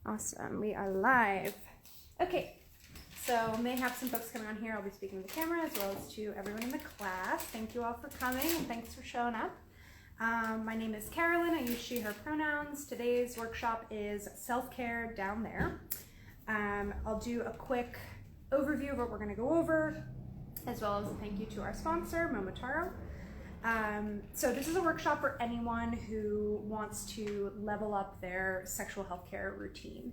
Awesome, we are live. Okay, so may have some folks coming on here. I'll be speaking to the camera as well as to everyone in the class. Thank you all for coming and thanks for showing up. My name is Carolyn. I use she, her pronouns. Today's workshop is self-care down there. I'll do a quick overview of what we're going to go over, as well as a thank you to our sponsor, Momotaro. So this is a workshop for anyone who wants to level up their sexual health care routine.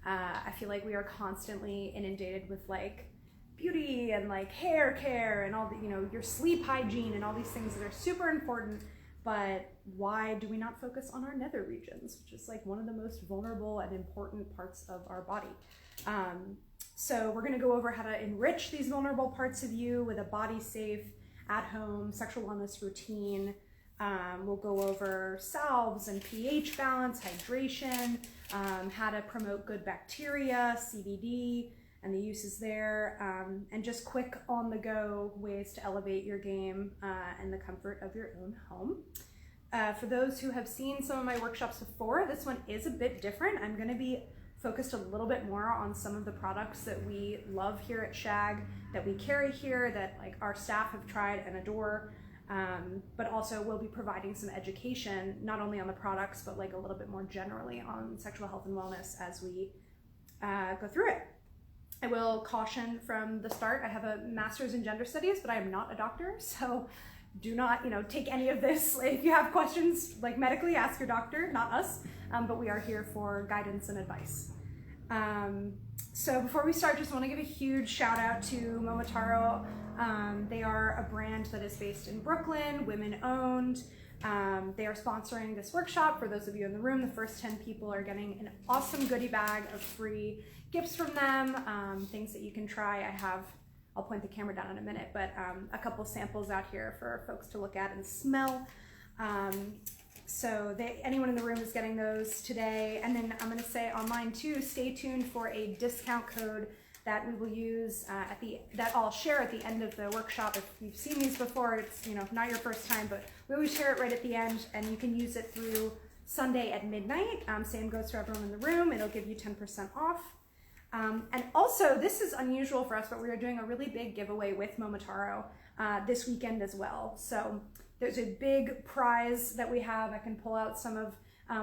I feel like we are constantly inundated with like beauty and like hair care and all the, your sleep hygiene and all these things that are super important, but why do we not focus on our nether regions, which is like one of the most vulnerable and important parts of our body? So we're gonna go over how to enrich these vulnerable parts of you with a body safe, at-home sexual wellness routine. We'll go over salves and pH balance, hydration, how to promote good bacteria, CBD, and the uses there, and just quick on-the-go ways to elevate your game and the comfort of your own home. For those who have seen some of my workshops before, this one is a bit different. I'm going to be focused a little bit more on some of the products that we love here at Shag, that we carry here, that like our staff have tried and adore, but also we'll be providing some education, not only on the products, but like a little bit more generally on sexual health and wellness as we go through it. I will caution from the start, I have a master's in gender studies, but I am not a doctor, so do not, take any of this. If you have questions, like medically, ask your doctor, not us, but we are here for guidance and advice. So before we start, just want to give a huge shout out to Momotaro. They are a brand that is based in Brooklyn, women owned. They are sponsoring this workshop. For those of you in the room, the first 10 people are getting an awesome goodie bag of free gifts from them, things that you can try. I'll point the camera down in a minute, but a couple samples out here for folks to look at and smell. So anyone in the room is getting those today. And then I'm gonna say online too, stay tuned for a discount code that we will use that I'll share at the end of the workshop. If you've seen these before, it's not your first time, but we always share it right at the end, and you can use it through Sunday at midnight. Same goes for everyone in the room. It'll give you 10% off. And also, this is unusual for us, but we are doing a really big giveaway with Momotaro this weekend as well. So there's a big prize that we have. I can pull out some of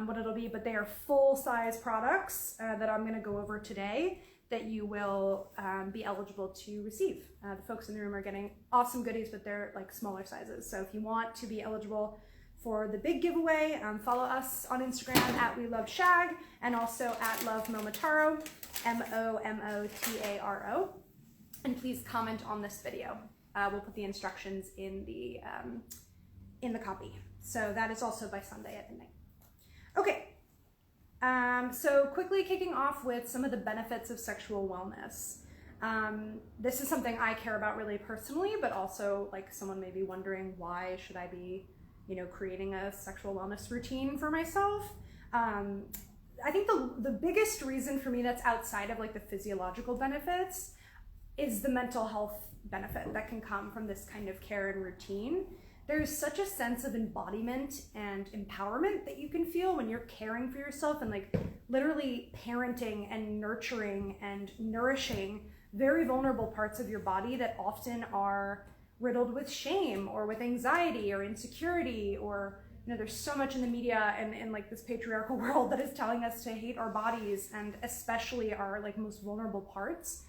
what it'll be, but they are full-size products that I'm going to go over today that you will be eligible to receive. The folks in the room are getting awesome goodies, but they're like smaller sizes. So if you want to be eligible for the big giveaway, follow us on Instagram at We Love Shag and also at Love Momotaro, MOMOTARO. And please comment on this video. We'll put the instructions in the copy. So that is also by Sunday at midnight. Okay, so quickly kicking off with some of the benefits of sexual wellness. This is something I care about really personally, but also like someone may be wondering, why should I be creating a sexual wellness routine for myself? I think the biggest reason for me that's outside of like the physiological benefits is the mental health benefit that can come from this kind of care and routine. There's such a sense of embodiment and empowerment that you can feel when you're caring for yourself and like literally parenting and nurturing and nourishing very vulnerable parts of your body that often are riddled with shame or with anxiety or insecurity, or there's so much in the media and in like this patriarchal world that is telling us to hate our bodies, and especially our like most vulnerable parts.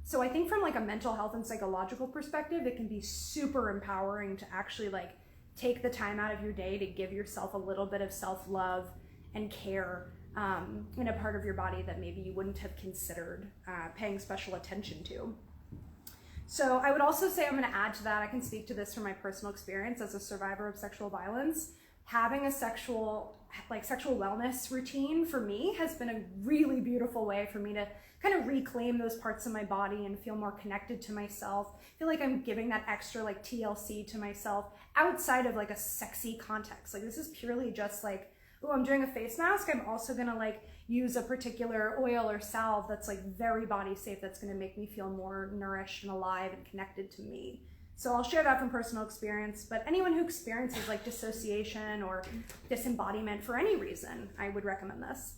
So I think from like a mental health and psychological perspective, it can be super empowering to actually like take the time out of your day to give yourself a little bit of self-love and care in a part of your body that maybe you wouldn't have considered paying special attention to. So I would also say, I'm going to add to that, I can speak to this from my personal experience as a survivor of sexual violence. Having a sexual wellness routine for me has been a really beautiful way for me to kind of reclaim those parts of my body and feel more connected to myself. I feel like I'm giving that extra like TLC to myself outside of like a sexy context. Like this is purely just like, oh, I'm doing a face mask. I'm also gonna like use a particular oil or salve that's like very body safe, that's gonna make me feel more nourished and alive and connected to me. So I'll share that from personal experience, but anyone who experiences like dissociation or disembodiment for any reason, I would recommend this.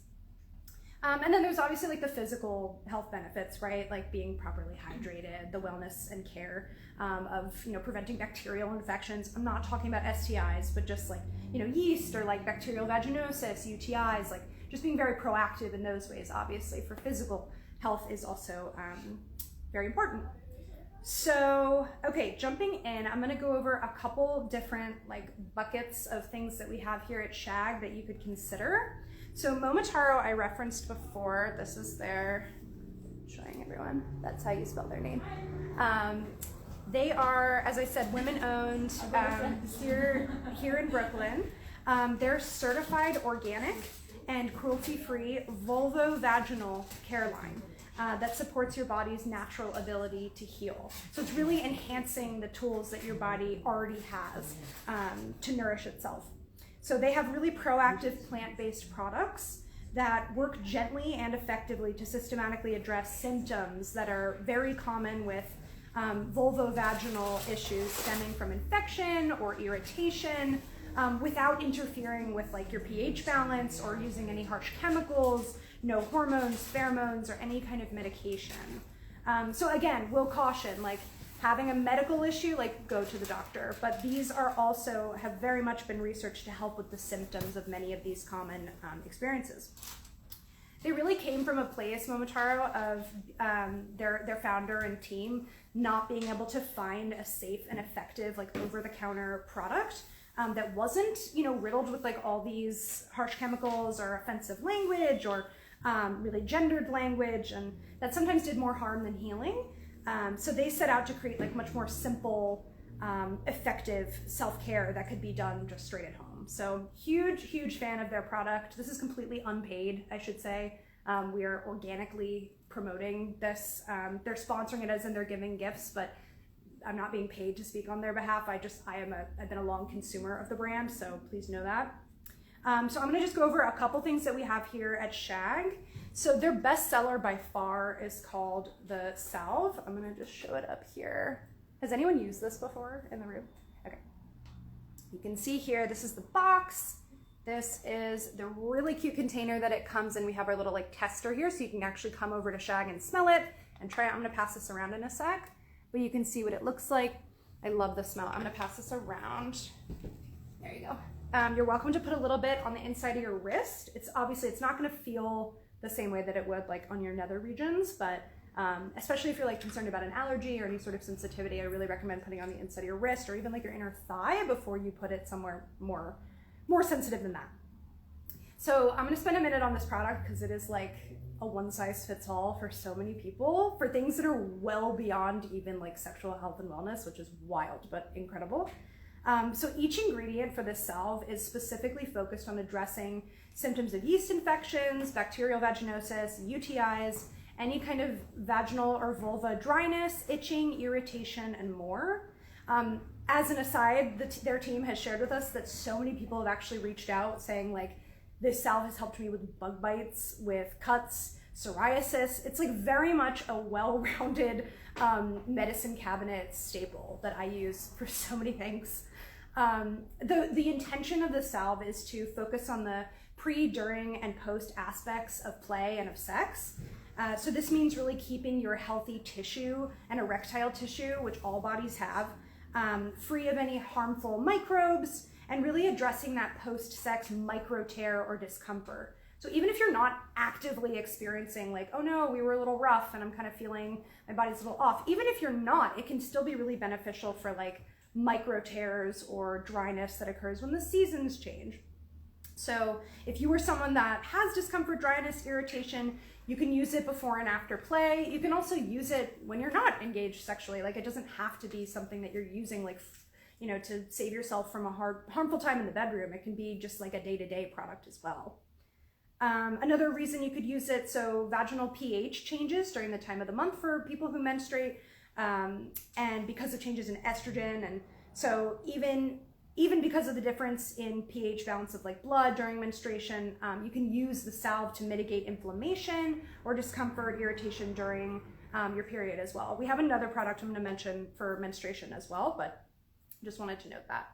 And then there's obviously like the physical health benefits, right? Like being properly hydrated, the wellness and care of, preventing bacterial infections. I'm not talking about STIs, but just like, yeast or like bacterial vaginosis, UTIs, like just being very proactive in those ways, obviously, for physical health is also very important. So, okay, jumping in, I'm gonna go over a couple different like buckets of things that we have here at Shag that you could consider. So Momotaro I referenced before. This is their, showing everyone, that's how you spell their name. They are, as I said, women-owned here in Brooklyn. They're certified organic and cruelty-free vulvovaginal care line that supports your body's natural ability to heal. So it's really enhancing the tools that your body already has to nourish itself. So they have really proactive plant-based products that work gently and effectively to systematically address symptoms that are very common with vulvovaginal issues stemming from infection or irritation without interfering with like your pH balance or using any harsh chemicals, no hormones, pheromones, or any kind of medication. So again, we'll caution, like having a medical issue, like go to the doctor, but these are also have very much been researched to help with the symptoms of many of these common experiences. They really came from a place, Momotaro, of their founder and team not being able to find a safe and effective like over-the-counter product that wasn't, riddled with like all these harsh chemicals or offensive language or really gendered language, and that sometimes did more harm than healing. So they set out to create like much more simple, effective self-care that could be done just straight at home. So huge fan of their product. This is completely unpaid, I should say. We are organically promoting this. They're sponsoring it as in they're giving gifts, but I'm not being paid to speak on their behalf. I've been a long consumer of the brand, so please know that. So I'm gonna just go over a couple things that we have here at Shag. So their best seller by far is called the Salve. I'm gonna just show it up here. Has anyone used this before in the room? Okay. You can see here, this is the box. This is the really cute container that it comes in. We have our little like tester here, so you can actually come over to Shag and smell it and try it. I'm gonna pass this around in a sec, but you can see what it looks like. I love the smell. I'm gonna pass this around. There you go. You're welcome to put a little bit on the inside of your wrist. It's not gonna feel the same way that it would like on your nether regions, but especially if you're like concerned about an allergy or any sort of sensitivity, I really recommend putting it on the inside of your wrist or even like your inner thigh before you put it somewhere more sensitive than that. So I'm gonna spend a minute on this product because it is like a one size fits all for so many people for things that are well beyond even like sexual health and wellness, which is wild but incredible. So each ingredient for this salve is specifically focused on addressing symptoms of yeast infections, bacterial vaginosis, UTIs, any kind of vaginal or vulva dryness, itching, irritation, and more. As an aside, their team has shared with us that so many people have actually reached out saying like, this salve has helped me with bug bites, with cuts, psoriasis. It's like very much a well-rounded medicine cabinet staple that I use for so many things. The intention of the salve is to focus on the pre, during, and post aspects of play and of sex. So this means really keeping your healthy tissue and erectile tissue, which all bodies have, free of any harmful microbes, and really addressing that post-sex micro tear or discomfort. So even if you're not actively experiencing like, oh no, we were a little rough and I'm kind of feeling my body's a little off, even if you're not, it can still be really beneficial for like micro tears or dryness that occurs when the seasons change. So if you were someone that has discomfort, dryness, irritation, you can use it before and after play. You can also use it when you're not engaged sexually. Like it doesn't have to be something that you're using like, to save yourself from a harmful time in the bedroom. It can be just like a day-to-day product as well. Another reason you could use it, so vaginal pH changes during the time of the month for people who menstruate, and because of changes in estrogen, and so even because of the difference in pH balance of like blood during menstruation, you can use the salve to mitigate inflammation or discomfort, irritation during your period as well. We have another product I'm going to mention for menstruation as well, but just wanted to note that.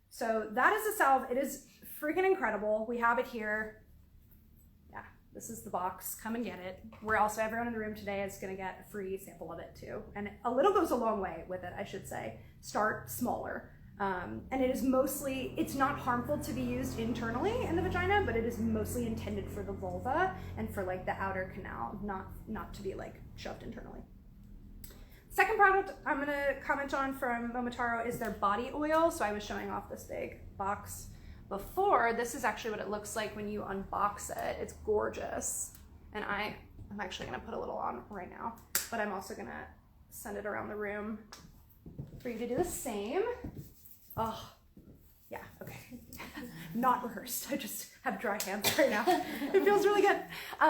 So that is a salve. It is freaking incredible. We have it here. Yeah, This is the box, come and get it. We're also, everyone in the room today is gonna get a free sample of it too. And a little goes a long way with it, I should say. Start smaller. And it is mostly, it's not harmful to be used internally in the vagina, but it is mostly intended for the vulva and for like the outer canal, not to be like shoved internally. Second product I'm gonna comment on from Momotaro is their body oil. So I was showing off this big box before. This is actually what it looks like when you unbox it. It's gorgeous. And I'm actually gonna put a little on right now, but I'm also gonna send it around the room for you to do the same. Oh, yeah, okay. Not rehearsed, I just have dry hands right now. It feels really good.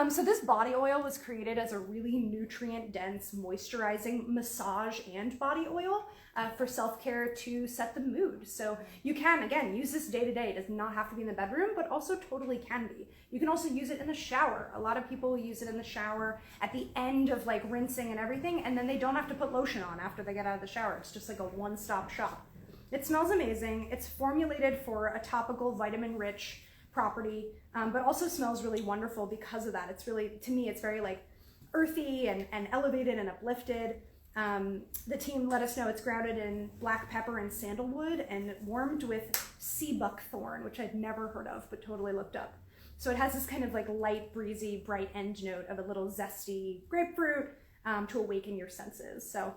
So this body oil was created as a really nutrient-dense, moisturizing massage and body oil for self-care to set the mood. So you can, again, use this day to day. It does not have to be in the bedroom, but also totally can be. You can also use it in the shower. A lot of people use it in the shower at the end of like rinsing and everything, and then they don't have to put lotion on after they get out of the shower. It's just like a one-stop shop. It smells amazing. It's formulated for a topical vitamin-rich property, but also smells really wonderful because of that. It's really, to me, it's very like earthy and elevated and uplifted. The team let us know it's grounded in black pepper and sandalwood and warmed with sea buckthorn, which I'd never heard of, but totally looked up. So it has this kind of like light, breezy, bright end note of a little zesty grapefruit to awaken your senses. So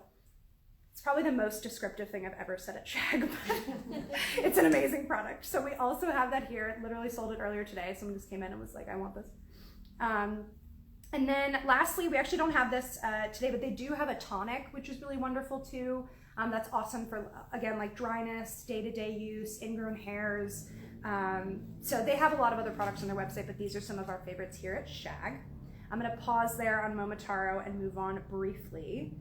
it's probably the most descriptive thing I've ever said at Shag, but it's an amazing product. So we also have that here. Literally sold it earlier today. Someone just came in and was like, I want this. And then lastly, we actually don't have this today, but they do have a tonic, which is really wonderful too. That's awesome for, again, like dryness, day-to-day use, ingrown hairs. So they have a lot of other products on their website, but these are some of our favorites here at Shag. I'm gonna pause there on Momotaro and move on briefly.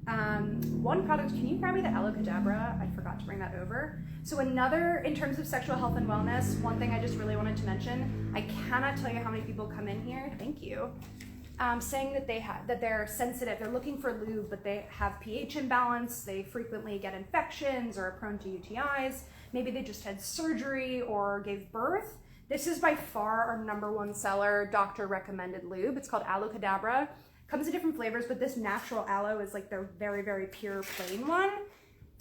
One product, can you grab me the Aloe Cadabra? I forgot to bring that over. So another, in terms of sexual health and wellness, one thing I just really wanted to mention, I cannot tell you how many people come in here, thank you, saying that they're sensitive, they're looking for lube, but they have pH imbalance, they frequently get infections or are prone to UTIs, maybe they just had surgery or gave birth. This is by far our #1 seller, doctor recommended lube. It's called Aloe Cadabra. Comes in different flavors, but this natural aloe is like their very, very pure plain one.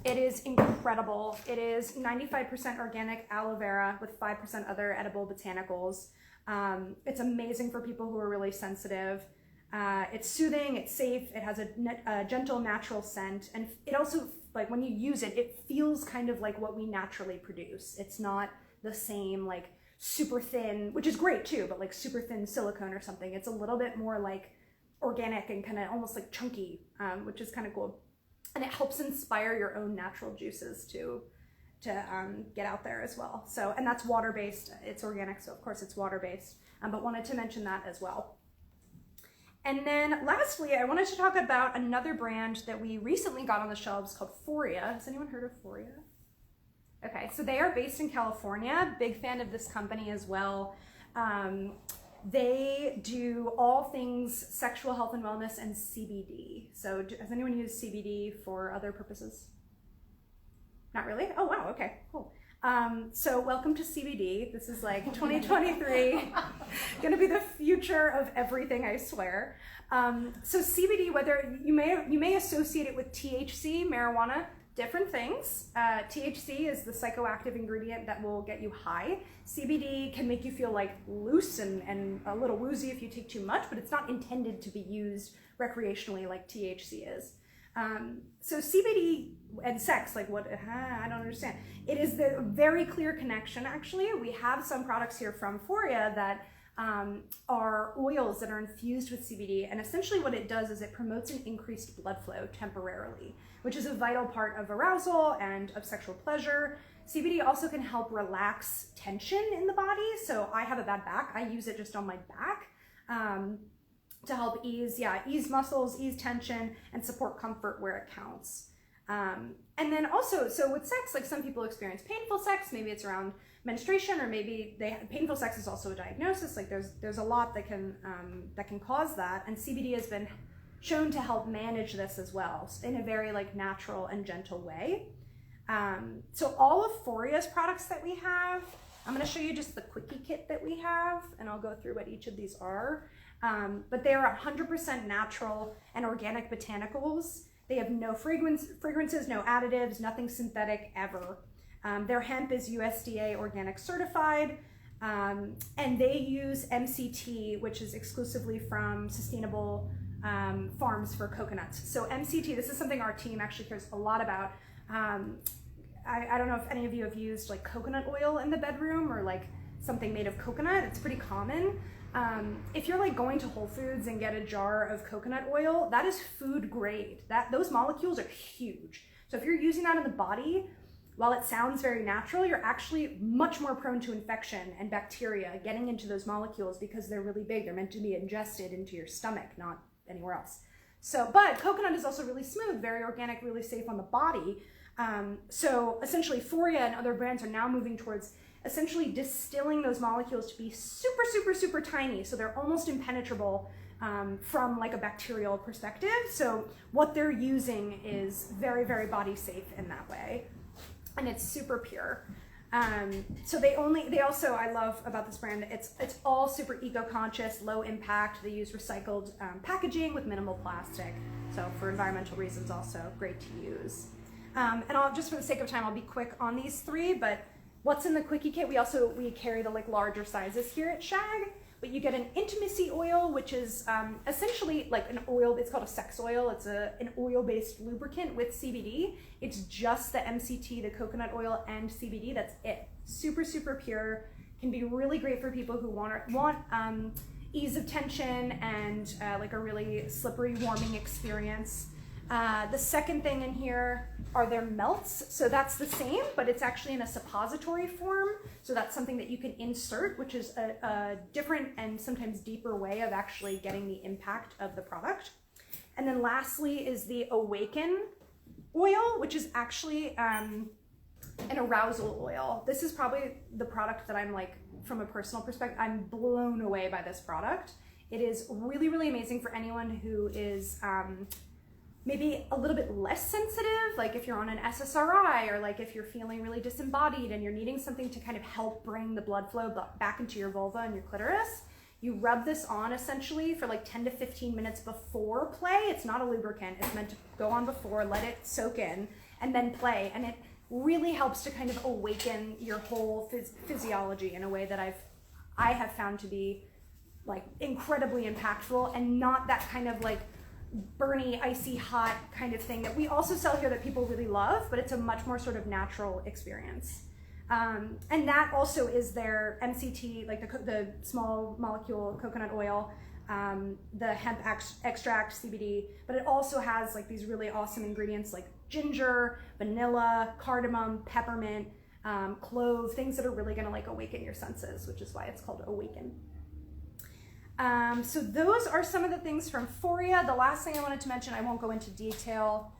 It is incredible. It is 95% organic aloe vera with 5% other edible botanicals. It's amazing for people who are really sensitive. It's soothing, it's safe, it has a gentle, natural scent, and it also, like when you use it, it feels kind of like what we naturally produce. It's not the same like super thin, which is great too, but like super thin silicone or something. It's a little bit more like organic and kind of almost like chunky, which is kind of cool. And it helps inspire your own natural juices to get out there as well. So, and that's water-based, it's organic, so of course it's water-based, but wanted to mention that as well. And then lastly, I wanted to talk about another brand that we recently got on the shelves called Foria. Has anyone heard of Foria? Okay, so they are based in California, big fan of this company as well. They do all things sexual health and wellness and CBD. So has anyone used CBD for other purposes? Not really? Oh, wow, okay, cool. So welcome to CBD. This is like 2023, gonna be the future of everything, I swear. So CBD, whether you may associate it with THC, marijuana, different things. THC is the psychoactive ingredient that will get you high. CBD can make you feel like loose and a little woozy if you take too much, but it's not intended to be used recreationally like THC is. So CBD and sex, like what, I don't understand. It is the very clear connection, actually. We have some products here from Foria that are oils that are infused with CBD, and essentially what it does is it promotes an increased blood flow temporarily, which is a vital part of arousal and of sexual pleasure. CBD also can help relax tension in the body. So I have a bad back. I use it just on my back to help ease muscles, ease tension, and support comfort where it counts. And then also, so with sex, like some people experience painful sex, maybe it's around menstruation, or maybe painful sex is also a diagnosis. Like there's a lot that can cause that, and CBD has been shown to help manage this as well in a very like natural and gentle way. So all of Foria's products that we have I'm going to show you just the quickie kit that we have, and I'll go through what each of these are. But they are 100% natural and organic botanicals. They have no fragrances, no additives, nothing synthetic ever. Their hemp is USDA organic certified, and they use MCT, which is exclusively from sustainable farms for coconuts. So MCT, this is something our team actually cares a lot about. I don't know if any of you have used like coconut oil in the bedroom or like something made of coconut. It's pretty common. If you're like going to Whole Foods and get a jar of coconut oil, that is food grade. Those molecules are huge. So if you're using that in the body, while it sounds very natural, you're actually much more prone to infection and bacteria getting into those molecules because they're really big. They're meant to be ingested into your stomach, not anywhere else. But coconut is also really smooth, very organic, really safe on the body. So essentially Foria and other brands are now moving towards essentially distilling those molecules to be super, super, super tiny. So they're almost impenetrable from like a bacterial perspective. So what they're using is very, very body safe in that way. And it's super pure. So they also, I love about this brand, it's all super eco-conscious, low impact. They use recycled packaging with minimal plastic. So for environmental reasons also great to use. And I'll just for the sake of time, I'll be quick on these three, but what's in the quickie kit? We carry the like larger sizes here at Shag, but you get an intimacy oil, which is essentially like an oil. It's called a sex oil. It's an oil-based lubricant with CBD. It's just the MCT, the coconut oil, and CBD. That's it. Super, super pure. Can be really great for people who want ease of tension and like a really slippery, warming experience. The second thing in here are their melts. So that's the same, but it's actually in a suppository form. So that's something that you can insert, which is a different and sometimes deeper way of actually getting the impact of the product. And then lastly is the Awaken oil, which is actually an arousal oil. This is probably the product that I'm like, from a personal perspective, I'm blown away by this product. It is really, really amazing for anyone who is maybe a little bit less sensitive, like if you're on an SSRI, or like if you're feeling really disembodied and you're needing something to kind of help bring the blood flow back into your vulva and your clitoris. You rub this on essentially for like 10 to 15 minutes before play. It's not a lubricant. It's meant to go on before, let it soak in, and then play. And it really helps to kind of awaken your whole physiology in a way that I have found to be like incredibly impactful, and not that kind of like burny, icy hot kind of thing that we also sell here that people really love, but it's a much more sort of natural experience. And that also is their MCT, like the small molecule coconut oil, the hemp extract, CBD, but it also has like these really awesome ingredients like ginger, vanilla, cardamom, peppermint, clove, things that are really gonna like awaken your senses, which is why it's called Awaken. So those are some of the things from Foria. The last thing I wanted to mention, I won't go into detail,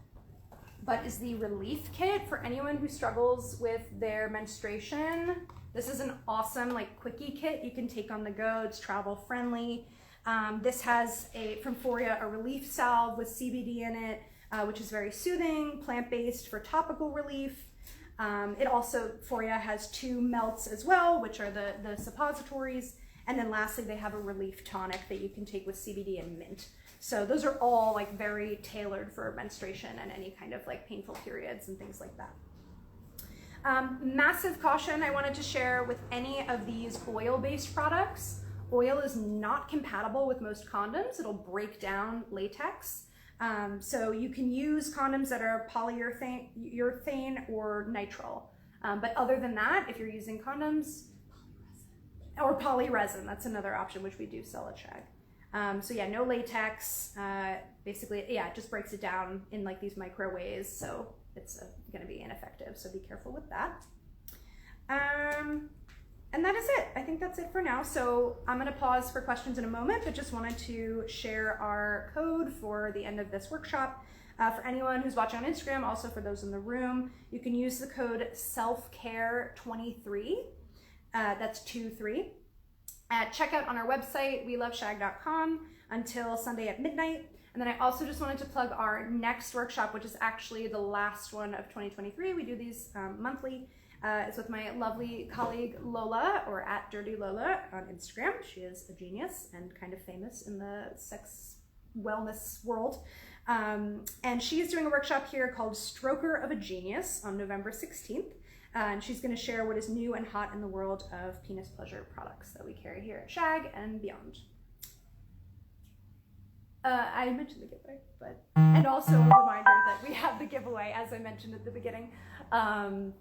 but is the relief kit for anyone who struggles with their menstruation. This is an awesome like quickie kit you can take on the go. It's travel friendly. This has from Foria, a relief salve with CBD in it, which is very soothing, plant-based for topical relief. It also, Foria has 2 melts as well, which are the suppositories. And then lastly, they have a relief tonic that you can take with CBD and mint. So those are all like very tailored for menstruation and any kind of like painful periods and things like that. Massive caution I wanted to share with any of these oil-based products. Oil is not compatible with most condoms. It'll break down latex. So you can use condoms that are polyurethane or nitrile. But other than that, if you're using condoms, or polyresin, that's another option, which we do sell at Shag. So yeah, no latex. Basically, yeah, it just breaks it down in like these micro ways, so it's going to be ineffective. So be careful with that. And that is it. I think that's it for now. So I'm going to pause for questions in a moment, but just wanted to share our code for the end of this workshop. For anyone who's watching on Instagram, also for those in the room, you can use the code SELFCARE23. That's 23 at checkout on our website, weloveshag.com, until Sunday at midnight. And then I also just wanted to plug our next workshop, which is actually the last one of 2023. We do these monthly. is with my lovely colleague Lola, or at Dirty Lola on Instagram. She is a genius and kind of famous in the sex wellness world. And she's doing a workshop here called Stroker of a Genius on November 16th. And she's going to share what is new and hot in the world of penis pleasure products that we carry here at Shag and beyond. I mentioned the giveaway, and also a reminder that we have the giveaway, as I mentioned at the beginning,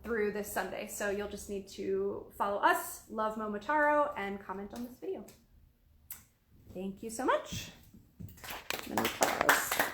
through this Sunday. So you'll just need to follow us, love Momotaro, and comment on this video. Thank you so much. And then we pause.